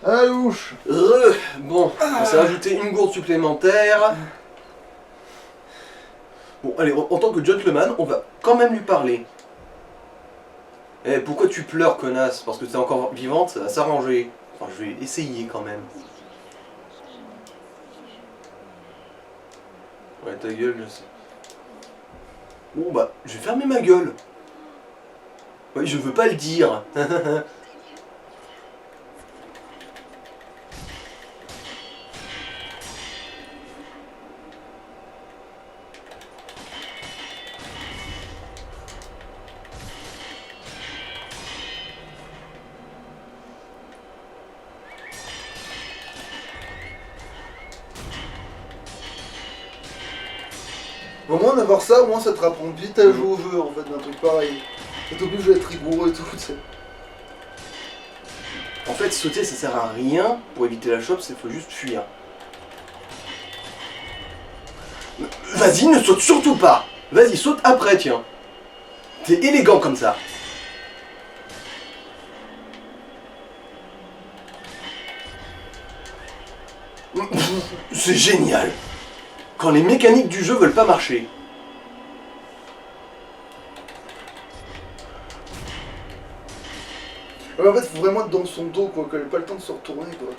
Ah, louche. Bon, on s'est rajouté une gourde supplémentaire. Bon, allez, en tant que gentleman, on va quand même lui parler. Eh, pourquoi tu pleures, connasse? Parce que t'es encore vivante, ça va s'arranger. Enfin, je vais essayer quand même. Ouais, ta gueule, je sais. Bon, bah, je vais fermer ma gueule. Ouais, je veux pas le dire. Au moins d'avoir ça, au moins ça te rapprend vite à jouer au jeu en fait, d'un truc pareil. Ça t'oblige à être rigoureux et tout, tu sais. En fait, sauter, ça sert à rien. Pour éviter la chope, il faut juste fuir. Vas-y, ne saute surtout pas. Vas-y, saute après, tiens. T'es élégant comme ça. C'est génial. Quand les mécaniques du jeu veulent pas marcher. Ouais, en fait, faut vraiment être dans son dos, quoi, qu'elle ait pas le temps de se retourner, quoi.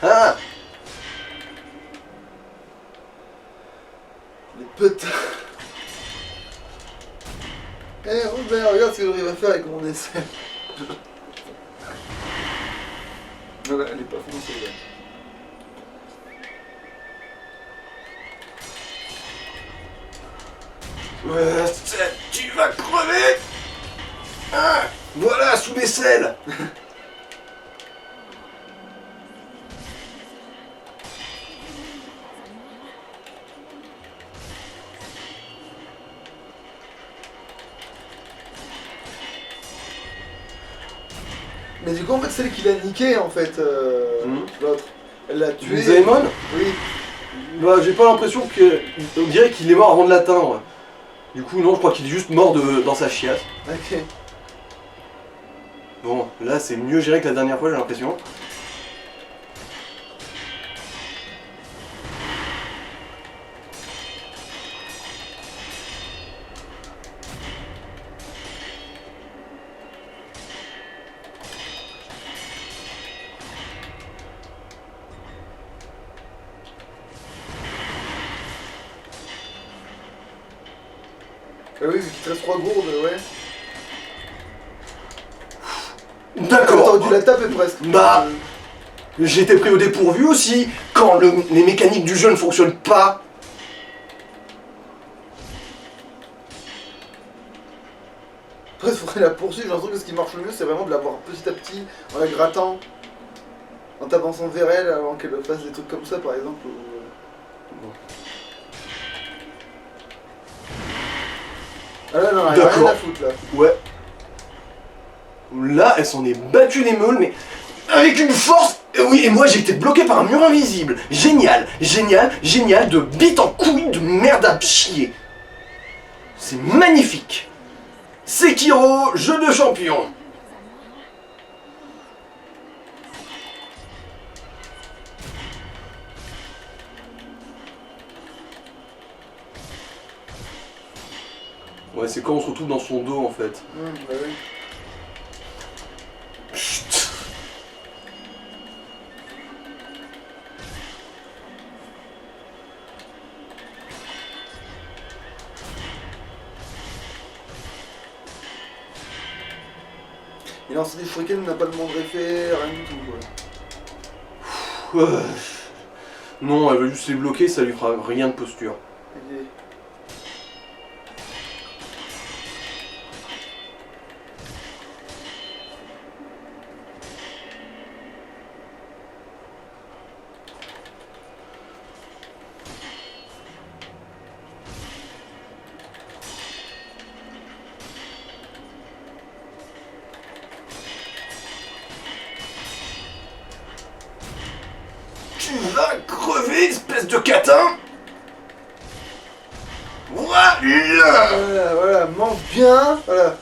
Ah, Les putains. Eh, Robert, regarde ce que j'arrive à faire avec mon essai. Voilà, elle est pas foncée, là. tu vas crever. Ah, voilà, sous les selles. Mais du coup, en fait, celle qui l'a niqué, en fait, l'autre. Elle l'a tué. Zaemon? Oui. Bah, j'ai pas l'impression que... On dirait qu'il est mort avant de l'atteindre. Du coup, non, je crois qu'il est juste mort dans sa chiasse. Ok. Bon, là, c'est mieux géré que la dernière fois, j'ai l'impression. Ah oui, vu qu'il te reste 3 gourdes, ouais. D'accord. T'aurais dû la taper presque. Bah, j'étais pris au dépourvu aussi, quand les mécaniques du jeu ne fonctionnent pas. Après, il faudrait la poursuivre. J'ai l'impression que ce qui marche le mieux, c'est vraiment de la voir petit à petit, en la grattant, en t'avançant vers elle avant qu'elle fasse des trucs comme ça, par exemple. Ah là, non, elle a rien D'accord. à foutre là. Ouais. Là, elle s'en est battue les meules, mais avec une force. Oui, et moi j'ai été bloqué par un mur invisible. Génial, génial, génial, de bite en couille, de merde à chier. C'est magnifique. Sekiro, jeu de champion. Ouais, c'est quand on se retrouve dans son dos en fait. Bah oui. Chut. Et lancer des shurikens n'a pas le moindre effet, rien du tout quoi. Non, elle veut juste les bloquer, ça lui fera rien de posture. Ok. Tu vas crever, espèce de catin! Voilà! Voilà, mange bien. Voilà.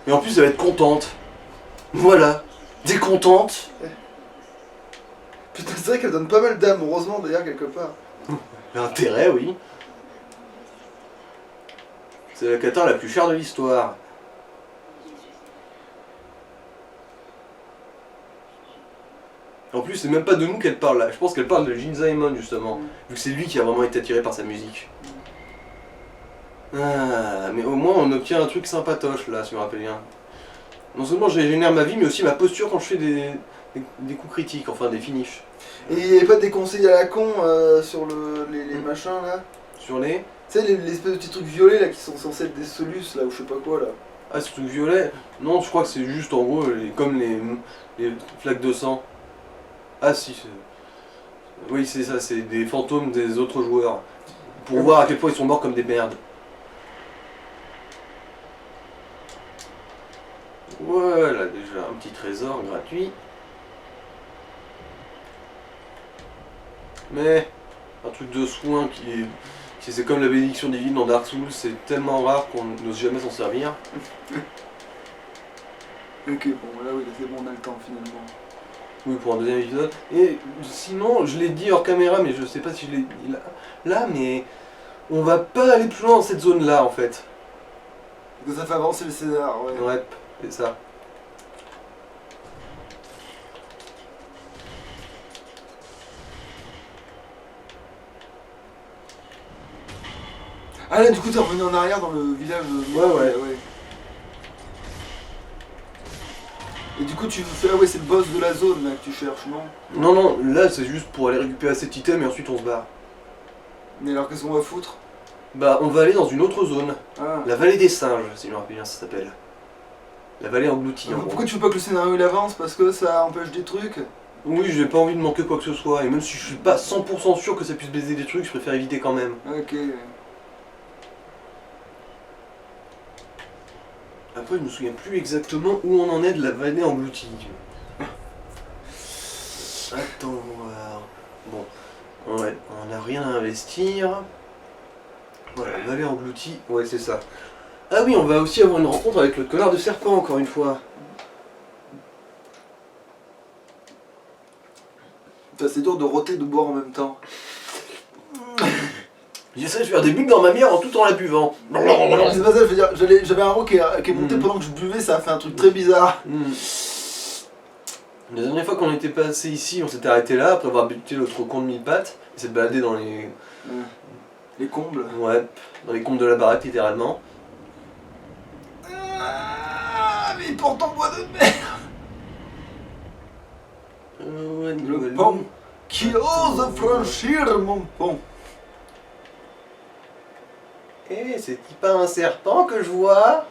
Et en plus, elle va être contente. Voilà. T'es contente? Putain, c'est vrai qu'elle donne pas mal d'âme, heureusement d'ailleurs, quelque part. L'intérêt, oui. C'est la catin la plus chère de l'histoire. En plus, c'est même pas de nous qu'elle parle là. Je pense qu'elle parle de Jinzaemon justement. Vu que c'est lui qui a vraiment été attiré par sa musique. Ah, mais au moins on obtient un truc sympatoche là, si je me rappelle bien. Non seulement je génère ma vie, mais aussi ma posture quand je fais des coups critiques, enfin des finishes. Et il y avait pas des conseils à la con sur les machins là? Sur les... Tu sais, l'espèce de petits trucs violets là qui sont censés être des solus là, ou je sais pas quoi là. Ah, ce truc violet? Non, je crois que c'est juste en gros comme les flaques de sang. Ah si, oui c'est ça, c'est des fantômes des autres joueurs. Pour voir à quel point ils sont morts comme des merdes. Voilà déjà un petit trésor gratuit. Mais un truc de soin qui c'est comme la bénédiction divine dans Dark Souls, c'est tellement rare qu'on n'ose jamais s'en servir. Ok, bon là oui, c'est bon, on a le temps finalement. Oui, pour un deuxième épisode. Et sinon, je l'ai dit hors caméra, mais je sais pas si je l'ai dit là, mais on va pas aller plus loin dans cette zone-là, en fait. Que ça fait avancer le scénar, ouais. Ouais, c'est ça. Ah là, du coup, t'es revenu en arrière dans le village de... Ouais. Et du coup, tu fais... Ah ouais, c'est le boss de la zone là que tu cherches, non? Non, là, c'est juste pour aller récupérer cet item et ensuite on se barre. Mais alors, qu'est-ce qu'on va foutre? Bah, on va aller dans une autre zone. Ah. La vallée des singes, si je me rappelle bien, ça s'appelle. La vallée engloutie, en gros. Pourquoi tu veux pas que le scénario il avance? Parce que ça empêche des trucs? Oui, j'ai pas envie de manquer quoi que ce soit, et même si je suis pas 100% sûr que ça puisse baiser des trucs, je préfère éviter quand même. Ok. Après, je me souviens plus exactement où on en est de la vallée engloutie. Attends voir. Bon, ouais, on n'a rien à investir. Voilà, vallée engloutie, ouais, c'est ça. Ah oui, on va aussi avoir une rencontre avec le connard de serpent, encore une fois. Putain, c'est dur de roter et de boire en même temps. J'essaie de faire des bulles dans ma bière en tout en la buvant. C'est pas ça, je veux dire, j'avais un roux qui est monté pendant que je buvais, ça a fait un truc très bizarre. La dernière fois qu'on était passé ici, on s'était arrêté là après avoir buté l'autre con de 1000 pattes et s'est baladé dans les... Les combles. Ouais, dans les combles de la baraque littéralement. Ah, mais il porte en bois de mer. Le pont qui ose franchir mon pont. Eh, c'est pas un serpent que je vois?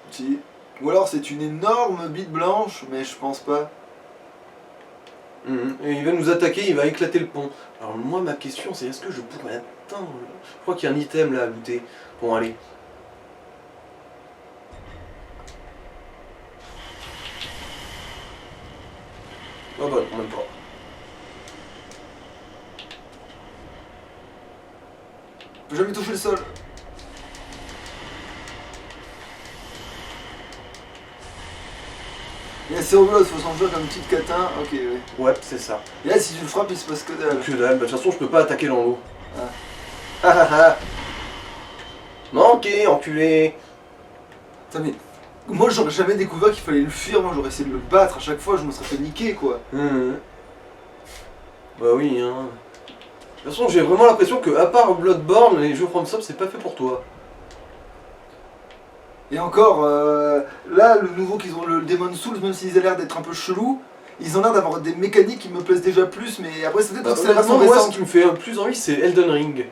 Si. Ou alors c'est une énorme bite blanche, mais je pense pas. Et il va nous attaquer, il va éclater le pont. Alors moi ma question c'est est-ce que je pourrais atteindre... Je crois qu'il y a un item là à looter. Bon allez. Oh bah non, même pas. J'ai jamais touché le sol. Et c'est rigolo, il faut s'en jouer comme une petite catin. Ok, ouais. Ouais, c'est ça. Et là, si tu le frappes, il se passe que dalle. Que dalle, bah, de toute façon je peux pas attaquer dans l'eau. Ah. Manqué, enculé. Putain, mais moi j'aurais jamais découvert qu'il fallait le fuir, moi j'aurais essayé de le battre à chaque fois, je me serais fait niquer quoi. Bah oui, hein. De toute façon, j'ai vraiment l'impression que, à part Bloodborne, les jeux From Soft, c'est pas fait pour toi. Et encore, là, le nouveau qu'ils ont, le Demon Souls, même s'ils ont l'air d'être un peu chelous, ils ont l'air d'avoir des mécaniques qui me plaisent déjà plus, mais après c'est peut-être parce que c'est la version Honnêtement, moi, ce récente. qui me fait le plus envie, c'est Elden Ring.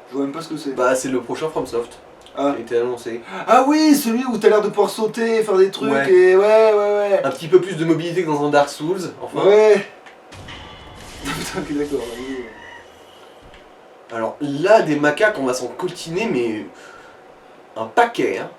Je vois même pas ce que c'est. Bah, c'est le prochain FromSoft. Ah. Qui a été annoncé. Ah oui, celui où t'as l'air de pouvoir sauter, faire des trucs, Ouais. et ouais. Un petit peu plus de mobilité que dans un Dark Souls, enfin. Ouais. Putain, ok, d'accord. Oui. Alors là, des macaques, on va s'en coltiner, mais un paquet, hein.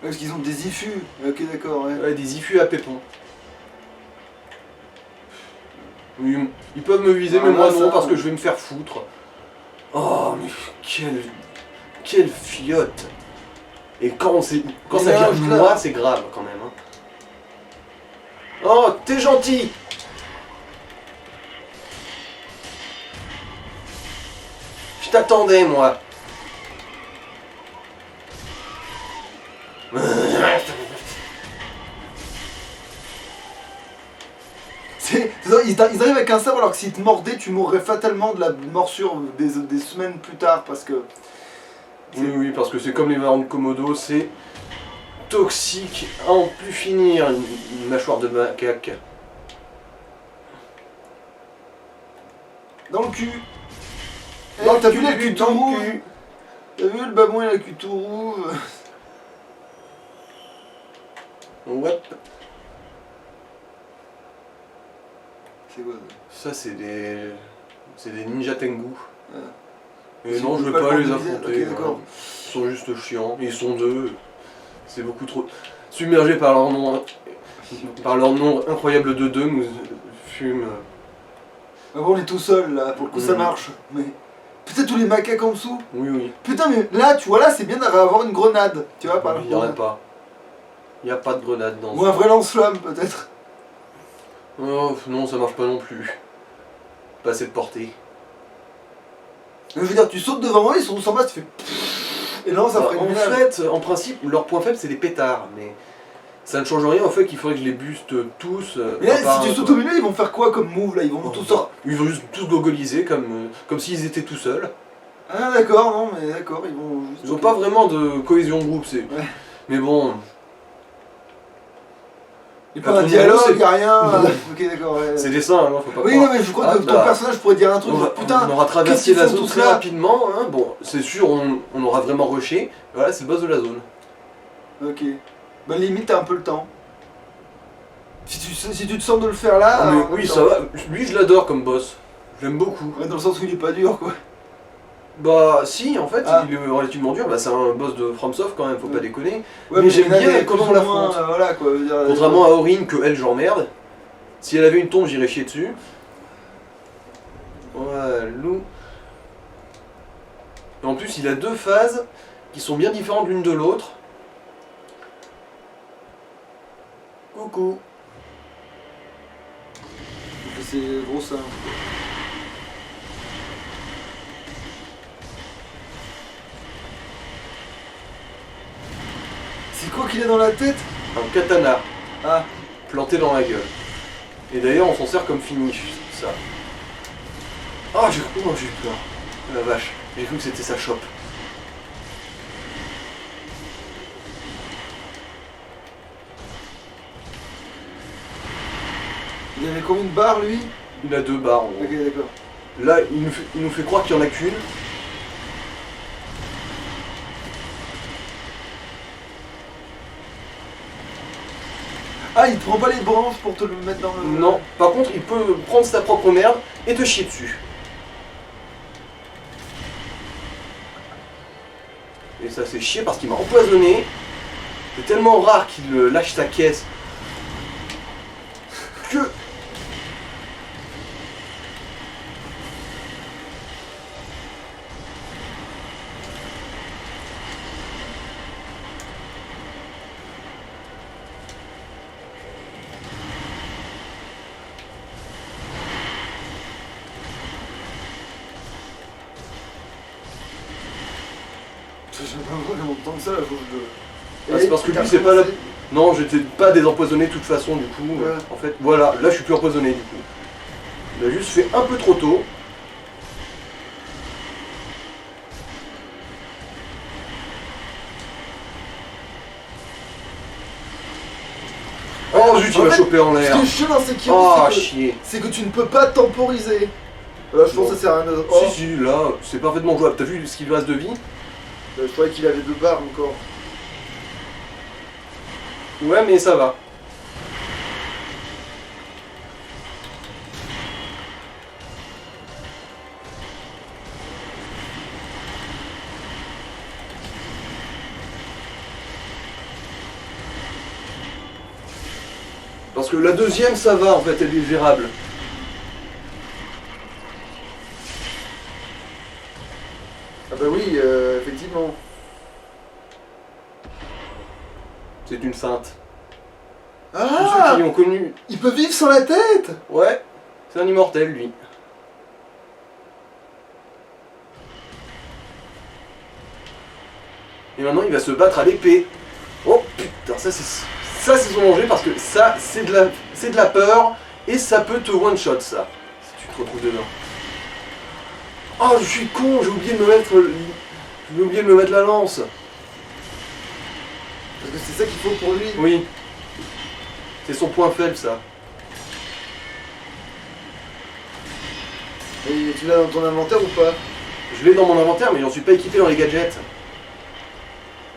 Parce qu'ils ont des ifus. Ok, d'accord, ouais. Ouais, des ifus à pépons. Oui, ils peuvent me viser, mais Ah, moi là, non, ça, parce que ouais. je vais me faire foutre. Oh, mais quelle fiotte. Et quand ça Mais vient là, de là. moi, c'est grave quand même. Hein. Oh, t'es gentil. Je t'attendais, moi. Ils arrivent avec un sabre alors que s'ils te mordaient, tu mourrais fatalement de la morsure des semaines plus tard parce que. Oui, parce que c'est comme les variantes de Komodo, c'est toxique à en plus finir, une mâchoire de macaque. Dans le cul. Eh, Dans le t'as cul, vu la cul tout dans le rouge? cul. T'as vu le babouin et la cul tout rouge? Ouais. C'est quoi ça? Ça, c'est des Ninja Tengu. Ah. Et C'est non, je pas vais pas le les organisé, affronter. ok, d'accord. Ils sont juste chiants. Ils sont deux. C'est beaucoup trop. Submergés par leur nom. Par leur nom incroyable de deux, nous fument. Mais bon, on est tout seul là, pour le coup ça marche. Mais. Putain, tous les macaques en dessous. Oui, oui. Putain, mais là, tu vois, là, c'est bien d'avoir une grenade. Tu vois, par Il n'y en a pas. Il n'y a pas de grenade dans Ou un vrai lance-flamme, peut-être. Oh, non, ça marche pas non plus. Pas cette portée. Je veux dire, tu sautes devant eux, ils sont tous en bas, tu fais. Et non, ça Bah, ferait une en grenade. fait, en principe, leur point faible, c'est les pétards. Mais ça ne change rien au fait qu'il faudrait que je les buste tous. Mais là, un par si tu un, sautes quoi. au milieu, ils vont faire quoi comme move là? Ils vont Oh, tous bah, sortir. ils vont juste tous gogoliser comme s'ils étaient tout seuls. Ah, d'accord, non, mais d'accord, ils vont juste. Ils ont pas vraiment de cohésion de groupe, c'est. Ouais. Mais bon. Il n'y a pas un Ton dialogue, nom, il n'y a rien. Non. Ok, d'accord, ouais. C'est des seins, hein, faut pas Oui, croire. non, mais je crois Ah, que ton bah, personnage pourrait dire un truc, genre, putain. on aura qu'est-ce traversé qu'ils la font zone tous très là rapidement, hein. Bon, c'est sûr, on aura vraiment rushé. Voilà, c'est le boss de la zone. Ok. Bah, limite, t'as un peu le temps. Si tu te sens de le faire là. Ah, mais en même oui, temps. ça va. Lui, je l'adore comme boss. J'aime beaucoup. Ouais, dans le sens où il est pas dur, quoi. Bah, si, en fait, Ah. il est relativement dur. Bah, c'est un boss de FromSoft quand même, faut pas déconner. Ouais, Mais j'aime il y en a bien des comment plus on ou l'affronte. moins, voilà, quoi. je veux dire, Contrairement à Aurine, que elle, j'emmerde. Si elle avait une tombe, j'irais chier dessus. Voilà, loup. Et en plus, il a deux phases qui sont bien différentes l'une de l'autre. Coucou. C'est gros ça. C'est quoi qu'il a dans la tête? Un katana Ah, planté dans la gueule. Et d'ailleurs, on s'en sert comme finish, ça. Ah, j'ai eu peur. La vache, j'ai cru que c'était sa chope. il avait combien de barres lui? Il a deux barres en gros. Ok, d'accord. Là, il nous fait croire qu'il n'y en a qu'une. Ah, il te prend pas les branches pour te le mettre dans le. Non, par contre, il peut prendre sa propre merde et te chier dessus. Et ça c'est chier parce qu'il m'a empoisonné. C'est tellement rare qu'il lâche sa caisse que... J'ai pas vraiment tant que ça la chose de. Ah, c'est parce que lui, c'est pas la... Non, j'étais pas désempoisonné de toute façon du coup. Ouais. En fait, voilà, là je suis plus empoisonné du coup. Il a juste fait un peu trop tôt. Oh zut, il En m'a fait, chopé en Ce l'air. qui est chiant dans Sekiro, Oh c'est que, chier. c'est que tu ne peux pas temporiser. Là, je pense Non. que ça sert à rien de... Oh, Si, là, c'est parfaitement jouable. T'as vu ce qu'il lui reste de vie? je croyais qu'il avait 2 barres encore. Ouais, mais ça va. Parce que la deuxième, ça va en fait, elle est gérable. Ah bah oui, effectivement. C'est une feinte. Tous Ah, ceux qui l'ont connu. il peut vivre sans la tête. Ouais, c'est un immortel lui. Et maintenant il va se battre à l'épée. Oh putain, ça c'est son danger parce que ça c'est de la peur et ça peut te one shot ça. Si tu te retrouves dedans. Oh je suis con, j'ai oublié de me mettre. J'ai oublié de me mettre la lance. Parce que c'est ça qu'il faut pour lui. Oui. C'est son point faible ça. Et tu l'as dans ton inventaire ou pas? Je l'ai dans mon inventaire mais j'en suis pas équipé dans les gadgets.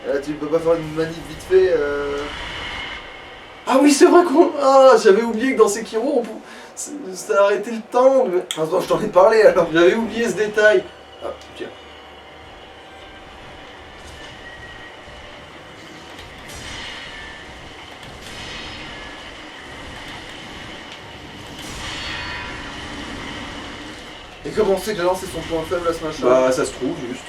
Là, tu peux pas faire une manip vite fait. Ah oui c'est vrai qu'on... Ah j'avais oublié que dans Sekiro ça a arrêté le temps. Mais... Attends, je t'en ai parlé alors. J'avais oublié ce détail. Ah tiens. Et comment on sait que la lance c'est son point faible à ce machin? Bah ça se trouve juste.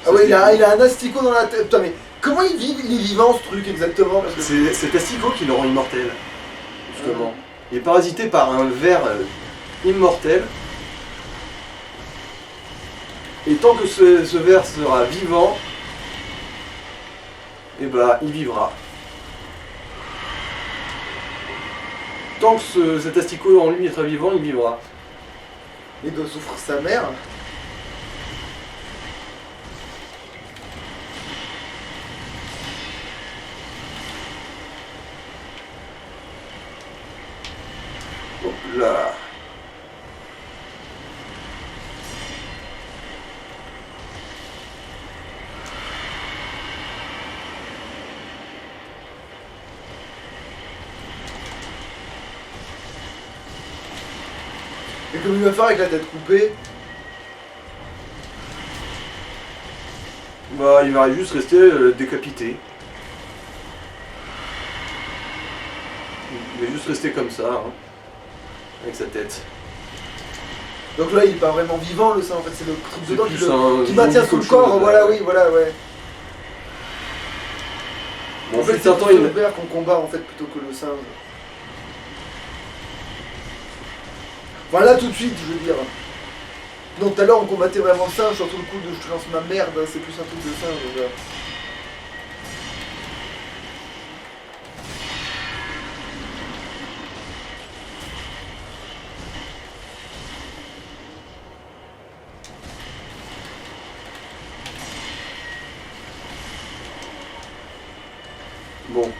Ah ouais, il a un asticot dans la tête. Putain, mais comment il est vivant ce truc exactement? Parce que... C'est Asticot qui le rend immortel. Justement. Il est parasité par un ver immortel. Et tant que ce ver sera vivant, et bah il vivra. Tant que cet asticot en lui sera vivant, il vivra. Il doit souffrir sa mère. Hop là. Et comme il va faire avec la tête coupée, Bah il va juste rester décapité. Il va juste rester comme ça, hein, avec sa tête. donc là il est pas vraiment vivant le sang en fait, c'est le truc C'est dedans plus un qui maintient zombie sous le qu'autre corps, chose, voilà, là. oui, voilà, ouais. Bon, En fait, fut c'est un temps, plutôt il... le ver qu'on combat en fait plutôt que le singe. Enfin là tout de suite, je veux dire. Donc tout à l'heure on combattait vraiment le singe, surtout le coup de je te lance ma merde, hein, c'est plus un truc de singe. Là. Bon.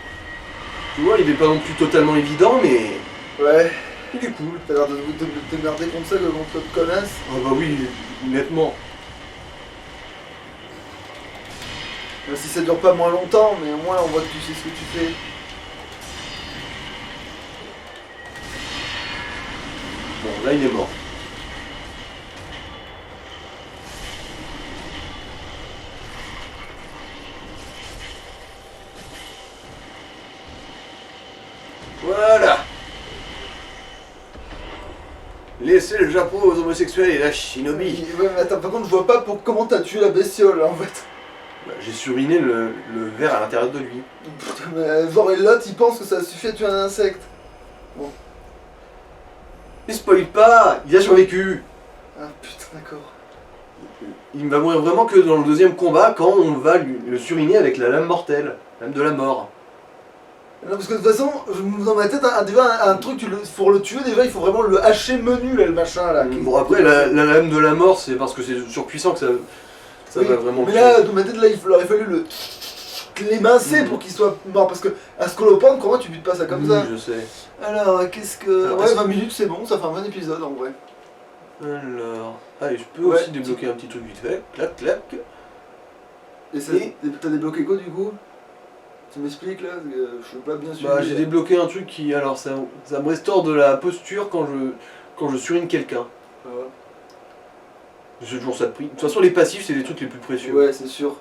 Tu vois, il est pas non plus totalement évident, mais Ouais, il est cool. t'as l'air de te merder contre ça que contre l'autre connasse. Ah bah oui, nettement. Même si ça dure pas moins longtemps, mais au moins on voit que tu sais ce que tu fais. Bon, là il est mort. Voilà. Laissez le Japon aux homosexuels et la shinobi. Ouais, mais attends, par contre je vois pas comment t'as tué la bestiole en fait. Bah, j'ai suriné le ver à l'intérieur de lui. Putain, mais genre et l'autre il pense que ça suffit à tuer un insecte. Mais spoil pas, il a survécu. Ah putain d'accord. Il va mourir vraiment que dans le deuxième combat quand on va le suriner avec la lame mortelle, lame de la mort. Non, parce que de toute façon, dans ma tête, déjà un truc, pour le tuer, déjà il faut vraiment le hacher menu là, le machin là. Bon, après, la lame de la mort, c'est parce que c'est surpuissant que ça Oui, va vraiment mais tuer. là, dans ma tête, là, il aurait fallu l'émincer pour qu'il soit mort. Parce que à Scolopendre, comment tu butes pas ça comme Oui, ça? je sais. Alors, qu'est-ce que. Alors, Ouais, est-ce 20 minutes, c'est bon, ça fait un bon épisode en vrai. Alors. Allez, je peux Ouais. aussi débloquer un petit truc vite fait. Clac, clac. Et Et- t'as débloqué quoi du coup? Tu m'expliques là? Je suis pas bien sûr. Bah, j'ai débloqué un truc qui. Alors, ça me restaure de la posture quand je surine quelqu'un. C'est toujours ça de prix. De toute façon, les passifs, c'est les trucs les plus précieux. Ouais, c'est sûr.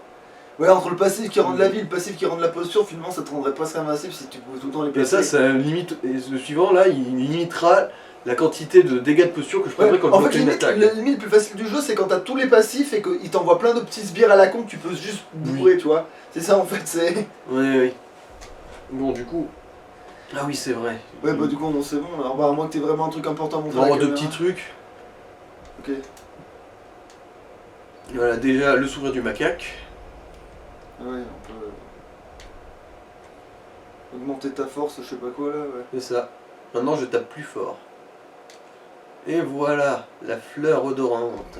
Ouais, entre le passif qui rend de la vie et le passif qui rend de la posture, finalement ça te rendrait presque invincible si tu pouvais tout le temps les Et placer. ça limite. Et le suivant, là, il limitera la quantité de dégâts de posture que je prendrai Ouais, quand en je fait, bloque une limite, attaque. la limite le plus facile du jeu, c'est quand t'as tous les passifs et qu'il t'envoie plein de petits sbires à la con que tu peux juste bourrer, tu vois. C'est ça en fait, c'est. Oui. Bon, du coup. Ah oui, c'est vrai. Ouais, bah du coup, non, c'est bon, alors, bah, à moins que t'aies vraiment un truc important à montrer à la Genre de caméra. petits trucs. Ok. Voilà, déjà le sourire du macaque. Ouais, on peut. Augmenter ta force, je sais pas quoi là, ouais. C'est ça. Maintenant, je tape plus fort. Et voilà, la fleur odorante.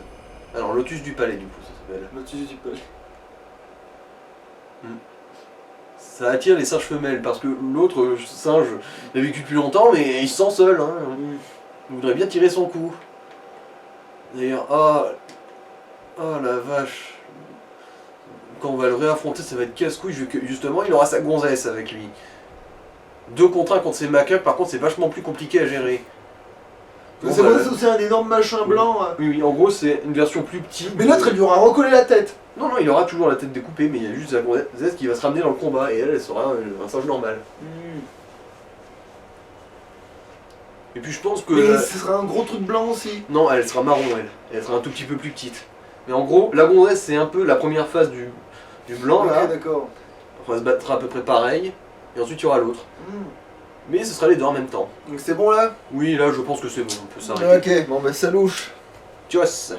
Alors, lotus du palais, du coup, ça s'appelle. Lotus du palais. Ça attire les singes femelles, parce que l'autre singe il a vécu depuis longtemps, mais il se sent seul. Hein. Il voudrait bien tirer son coup. D'ailleurs, la vache. Quand on va le réaffronter, ça va être casse-couille, vu que justement, il aura sa gonzesse avec lui. 2 contre 1 contre ces macaques, par contre, c'est vachement plus compliqué à gérer. Bon, C'est bah, vrai, c'est un énorme machin blanc. Oui, en gros, c'est une version plus petite. Mais l'autre, elle lui aura recollé la tête. Non, il aura toujours la tête découpée, mais il y a juste la gonzesse qui va se ramener dans le combat, et elle sera un singe normal. Et puis je pense que... Et ce sera un gros truc blanc aussi. Non, elle sera marron, elle. Elle sera un tout petit peu plus petite. Mais en gros, la gonzesse, c'est un peu la première phase du blanc, là. Ok, d'accord. On va se battre à peu près pareil, et ensuite il y aura l'autre. Mais ce sera les deux en même temps. Donc c'est bon là? Oui, là, je pense que c'est bon, on peut s'arrêter. Ok, bon bah ça louche. Tchuss.